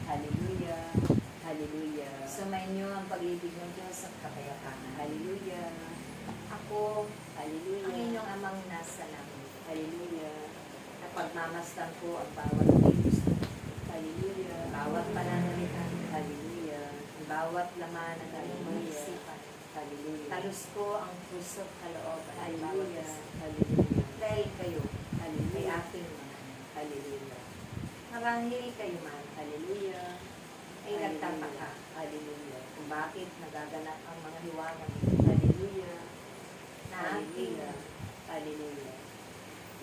Hallelujah. Hallelujah. Sumainyo ang pag-ibig ng Diyos at kapayapaan. Hallelujah. Ako, hallelujah, ang inyong amang nasa langit. Hallelujah. Napagmamasdan ko ang bawat kilos. Hallelujah. Bawat pananalita. Hallelujah. Bawat laman ng aming isipan. Hallelujah. Talus ko ang puso at kalooban. Hallelujah. Hallelujah. Dahil kayo, hallelujah, ay aking mga. Hallelujah. Marahil kayo man, hallelujah, ay nagtataka, hallelujah, kung bakit nagaganap ang mga hiwaga, hallelujah, na aking, hallelujah,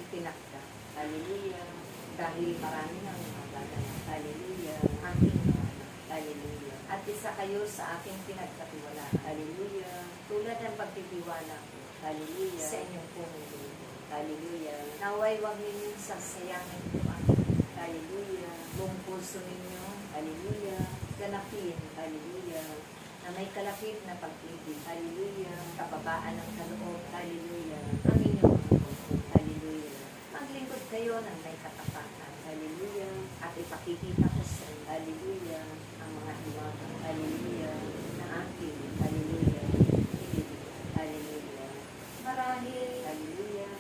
itinakda, hallelujah, dahil marami ang nagaganap, hallelujah, aking mga anak, hallelujah, at isa kayo sa aking pinagkatiwala, hallelujah, tulad ng pagtitiwala ko, hallelujah, sa inyong pumili, hallelujah, naway wag ninyong sasayangin ko aking, hallelujah, buong puso ninyo, hallelujah, ganapin, hallelujah, na may kalapit na pag-ibig, hallelujah, kababaan ng kaloob, hallelujah, ang inyong puso, hallelujah, maglingkod kayo ng may katapatan, hallelujah, at ipakikita ko sa inyo, hallelujah, ang mga hiwaga, hallelujah, na aking, hallelujah, ibig, hallelujah, marahil, hallelujah,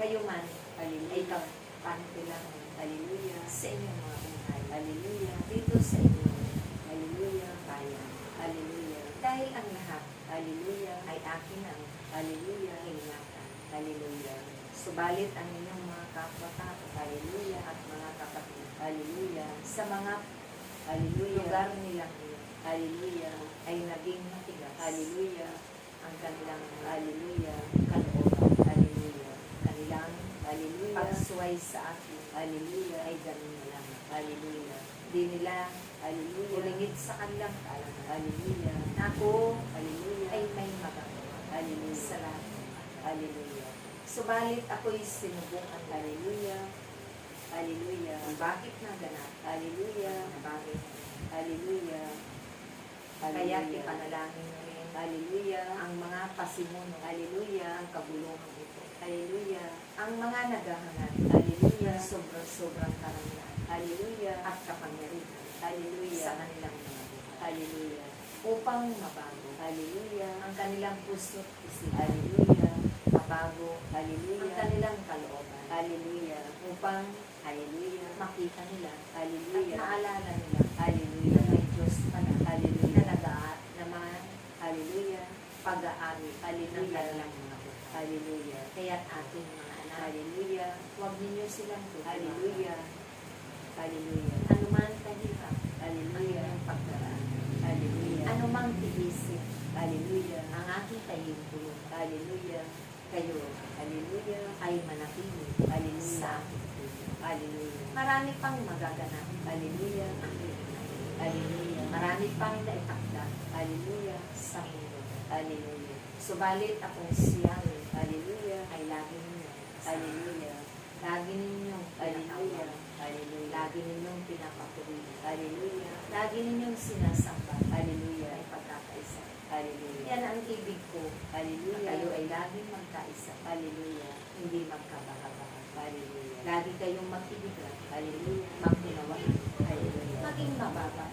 kayo man, hallelujah, ay kapante lang, hallelujah, sa inyong mga buhay, hallelujah, dito sa inyo, hallelujah, kaya, hallelujah, dahil ang lahat, hallelujah, ay akin ang, hallelujah, ingatan, hallelujah, subalit ang inyong mga kapwa-tao, hallelujah, at mga kapatid, hallelujah, sa mga, hallelujah, lugar nilang, hallelujah, ay naging matigas, hallelujah, ang kanilang, hallelujah, kalooban, hallelujah, kanilang, hallelujah, pagsuway sa akin, hallelujah, ay ganun na lang, hallelujah, di nila, hallelujah, ulingit sa kanilang kaalaman, hallelujah, ako, hallelujah, ay may magagawa, hallelujah, sa lahat, hallelujah, subalit ako'y sinubukan, hallelujah, hallelujah, bakit naganap, hallelujah, bakit, hallelujah, kaya't ipanalangin nyo rin, hallelujah, ang mga pasimuno, hallelujah, ang kabulungan ito, hallelujah, ang mga naghahanap, hallelujah, sobrang karangyaan, hallelujah, at kapangyarihan, hallelujah, sa kanilang mga buhay, hallelujah, upang mabago, hallelujah, ang kanilang puso't isip, hallelujah, mabago, hallelujah, ang kanilang kalooban, hallelujah, upang, hallelujah, makita nila, hallelujah, at maalala nila, hallelujah, may Diyos pala, hallelujah, na nag-aat naman, hallelujah, pag-aari, hallelujah, ng kanilang mga buhay, hallelujah, kaya't ating mga anak, hallelujah, huwag ninyo silang tutuwa, hallelujah, hallelujah, anuman kahirap, hallelujah, ang pagdaraan, hallelujah, anumang tiisin, hallelujah, ang aking tahimpulong, hallelujah, kayo, hallelujah, ay manatili, hallelujah, sa aking tulong, hallelujah, marami pang magaganap, hallelujah, hallelujah, marami pang naitakda, hallelujah, sa mundo, hallelujah, subalit akong siya, hallelujah, ay lagi ninyo, hallelujah, lagi ninyong, hallelujah, hallelujah, lagi ninyong pinapatuloy, hallelujah, lagi ninyong sinasamba, hallelujah, ay pagkakaisa, hallelujah, yan ang ibig ko, hallelujah, kayo ay laging magkaisa, hallelujah, hindi magkabahabaha, hallelujah, lagi kayong mag-ibigan, hallelujah, magtinawain, hallelujah, maging mababa,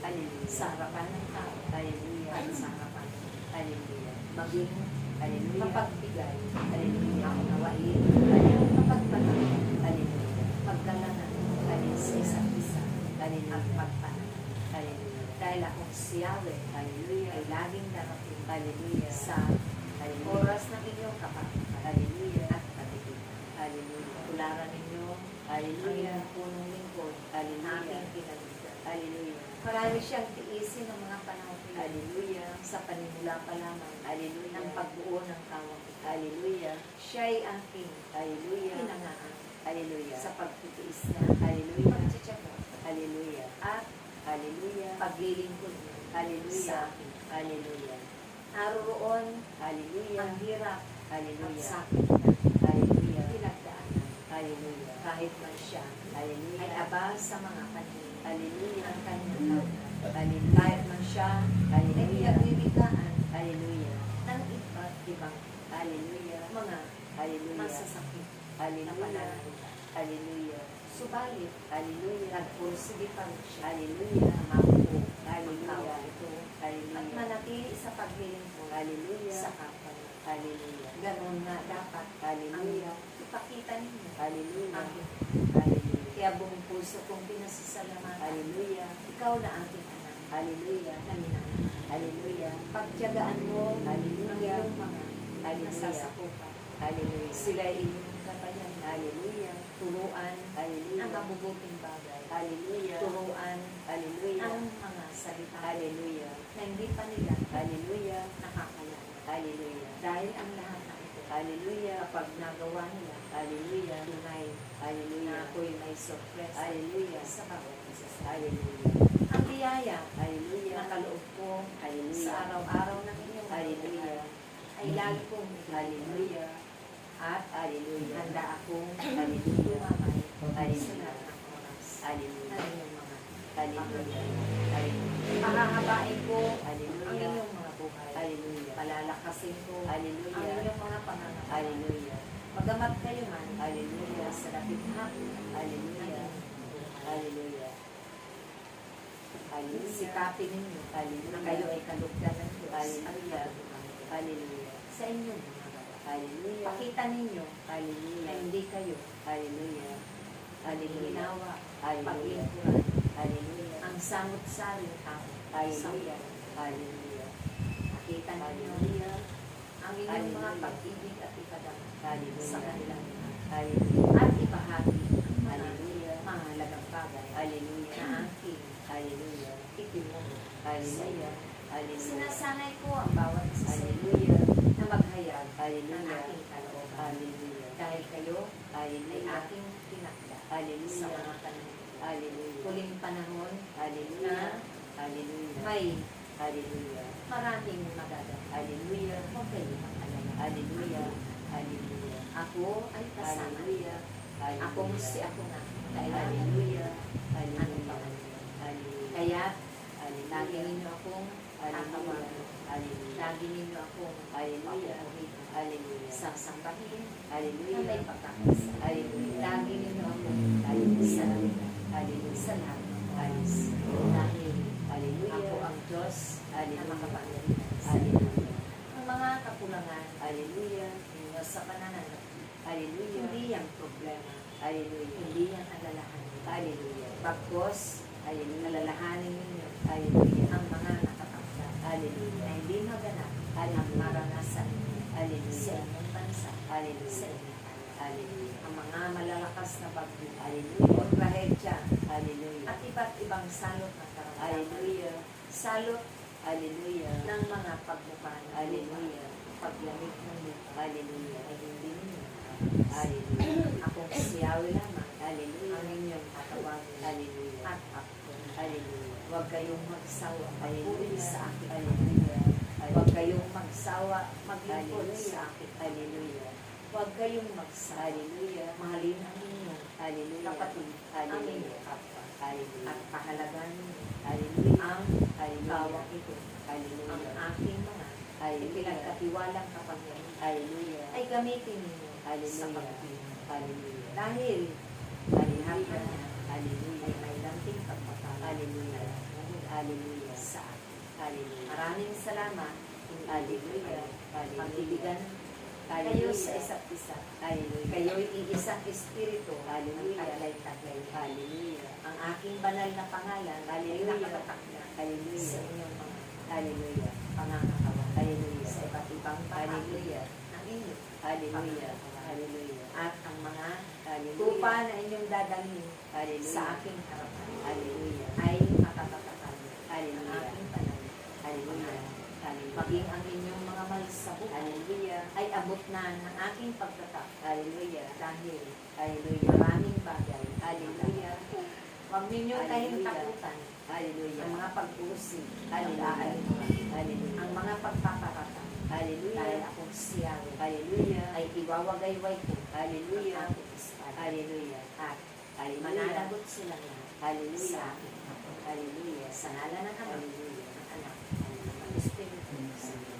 hallelujah, sa harapan ng tao, hallelujah, at sa harapan, hallelujah, maging, hallelujah, mapagbigay, hallelujah, makunawain, hallelujah, mapagpatuloy, hallelujah, paggalangan, hallelujah, sa isa't isa, hallelujah, at pagpanahan, hallelujah, dahil akong si Yahweh, hallelujah, ay laging darating, hallelujah, sa, hallelujah, oras ng inyong kapatiran, hallelujah, at katigitan, hallelujah, tularan ninyo, hallelujah, ang punong lingkod, hallelujah, aking pinagbigan, hallelujah, marami siyang tiisin ng mga panahon, hallelujah, sa panimula pa lamang, hallelujah, ng pagbuo ng kawang, hallelujah, siya'y aking, hallelujah, pinangaan, hallelujah, sa pagtitiis niya, hallelujah, pagtsatsaga, hallelujah, at, hallelujah, paglilingkod niya, hallelujah, sa akin, hallelujah, naroon, hallelujah, ang hirap, hallelujah, at sakit niya, hallelujah, pinagdaanan, hallelujah, kahit man siya, hallelujah, ay aba sa mga panhin, hallelujah, ang kanyang hallelujah, kahit man siya, hallelujah, ay pinagbibigaan, hallelujah, ng iba't ibang, hallelujah, mga, hallelujah, masasakit, hallelujah, hallelujah, Subalit, Hallelujah. nagpursige pa rin siya. Hallelujah. Mako, Hallelujah. ito. At Hallelujah. manatili sa paglilingkod Hallelujah. sa kapwa niya. Hallelujah. Ganon nga dapat Hallelujah. ang ipakita ninyo. Hallelujah. Ang Hallelujah. kaya buong puso kong pinasasalamatan. Hallelujah. Ikaw na aking anak. Hallelujah. Na minamahal. Hallelujah. Pagtiyagaan mo Hallelujah. ang iyong mga Hallelujah. nasasakupan. Hallelujah. Sila ay inyong katayan. Hallelujah. Turuan Hallelujah. ang mabubuting bagay. Hallelujah. Turuan Hallelujah. ang mga salita Hallelujah. na hindi pa nila Hallelujah. nakakalaman. Hallelujah. Dahil ang lahat ng ito, Hallelujah. kapag nagawa nila, Hallelujah. tunay Hallelujah. na ako'y may sorpresa Hallelujah. sa bawat isa sa Hallelujah. ang biyaya Hallelujah. na kaloob ko Hallelujah. sa araw-araw ng inyong Hallelujah. ay lagi kong Hallelujah. at Hallelujah. handa akong Hallelujah. lumamay sa Hallelujah. lahat ng oras Hallelujah. ng inyong mga Hallelujah. Hallelujah. pahahabain ko ang Hallelujah. inyong mga buhay. Hallelujah. Palalakasin ko ang Hallelujah. inyong mga pangangatawan. Hallelujah. Magamat kayo man, Hallelujah. sa dakighap Hallelujah. Hallelujah. Hallelujah. sikapin ninyo Hallelujah. na kayo ay kalugdan ng Diyos at Hallelujah. kalugdan ng Diyos Hallelujah. sa inyong mga gawa. Hallelujah. Pakita ninyo na Hallelujah. hindi kayo Hallelujah. Hallelujah. ginawa Hallelujah. paglingkuran Hallelujah. ang samot-saring tao sa Hallelujah. buhay. Hallelujah. Nakita ninyo Hallelujah. ang inyong mga Hallelujah. pag-ibig at ipadama Hallelujah. sa kanilang mga Hallelujah. at ibahagi ang mga Hallelujah. mahalagang bagay Hallelujah. na aking Hallelujah. itinuro. Hallelujah. Hallelujah. Sinasanay ko ang bawat isa sa inyo Hallelujah. na maghayag ng Hallelujah. aking kalooban. Hallelujah. Dahil kayo ay Hallelujah. aking tinakda sa Hallelujah. mga panahon. Hallelujah. Huling panahon Hallelujah. na Hallelujah. may Hallelujah. maraming magaganap. Hallelujah. Huwag kayo mag-alala. Hallelujah. Hallelujah. Ako ay kasama. Hallelujah. Akong si ako na. Kailangan Hallelujah. ano pa man. Hallelujah. Kaya, lagi Hallelujah. ninyo akong tatawagan. Hallelujah. Lagi ninyo akong Hallelujah. papupurihan. Hallelujah. Sasambahin na Hallelujah. may pagkakasa. Hallelujah. Lagi ninyo akong Hallelujah. salamihan. Hallelujah. Sa lahat ng oras. Hallelujah. Dahil Hallelujah. ako ang Diyos na Hallelujah. makapangyarihan sa Hallelujah. ang mga kakulangan Hallelujah. ninyo sa pananalapi. Hallelujah. Hindi yan problema. Hallelujah. Hindi yan alalahanin. Hallelujah. Bagkos, Hallelujah. alalahanin ninyo Hallelujah. ang mga nakatakda na Hallelujah. hindi maganap ang Hallelujah. maranasan ninyo sa Hallelujah. inyong bansa, sa Hallelujah. inyong bansa. Hallelujah. Ang mga malalakas na bagyo, Hallelujah. o trahedya, Hallelujah. at iba't ibang salot ng karamdaman. Hallelujah. Salot Hallelujah. ng mga pagbukan, Hallelujah. paglamig ng lupa, Hallelujah. ay hindi ninyo. Hallelujah. Akong si Yahweh lamang, Hallelujah. ang inyong tatawagin Hallelujah. at ako. Hallelujah. Huwag kayong magsawa magpuri Hallelujah. sa akin. Hallelujah. Huwag kayong magsawa maglingkod Hallelujah. sa akin. Hallelujah. Huwag kayong magsawa. Hallelujah. Mahalin ang inyong Hallelujah. kapatid, ang Hallelujah. inyong kapwa. Hallelujah. At pahalagan ninyo Hallelujah. ang Hallelujah. bawang ito. Ang Hallelujah. aking mga Hallelujah. pinagkatiwalang kapangyarihan Hallelujah. ay gamitin ninyo sa Hallelujah. pagpili. Hallelujah. Dahil lahat na niya Hallelujah. ay may lanting pagpapala. Hallelujah. Hallelujah. Sa akin. Hallelujah. Maraming salamat. Hallelujah. Pagbibigan Hallelujah. kayo sa isa't isa. Hallelujah. Kayo'y iisang espiritu. Hallelujah. Ang taglay-taglay. Hallelujah. Ang aking banal na pangalan ay Hallelujah. nakapatakda Hallelujah. sa inyong mga Hallelujah. pangangakawan. Hallelujah. Sa iba't ibang Hallelujah. bahagi ng inyong Hallelujah. pangangakawan. Hallelujah. At ang mga Hallelujah. tupa na inyong dadalhin Hallelujah. sa aking harapan Hallelujah. ay makatatakan ng Hallelujah. aking panal. Hallelujah. Hallelujah. Maging ang inyong mga malis sa buhay Hallelujah. ay abot na ng aking pagtatak Hallelujah. dahil Hallelujah. maraming bagay. Hallelujah. Huwag ninyo tayong Hallelujah. takutan Hallelujah. ang mga pag-uusig, Hallelujah. ang Hallelujah. mga pagpaparata. Dahil Hallelujah. akong siya Hallelujah. ay iwawagay-way ko Hallelujah. ang aking espada. Hallelujah. At Hallelujah. mananagot sila na Hallelujah. sa akin. Hallelujah. Sa ngalan ng Ama, Hallelujah. ng Anak, at ng Espiritu Santo.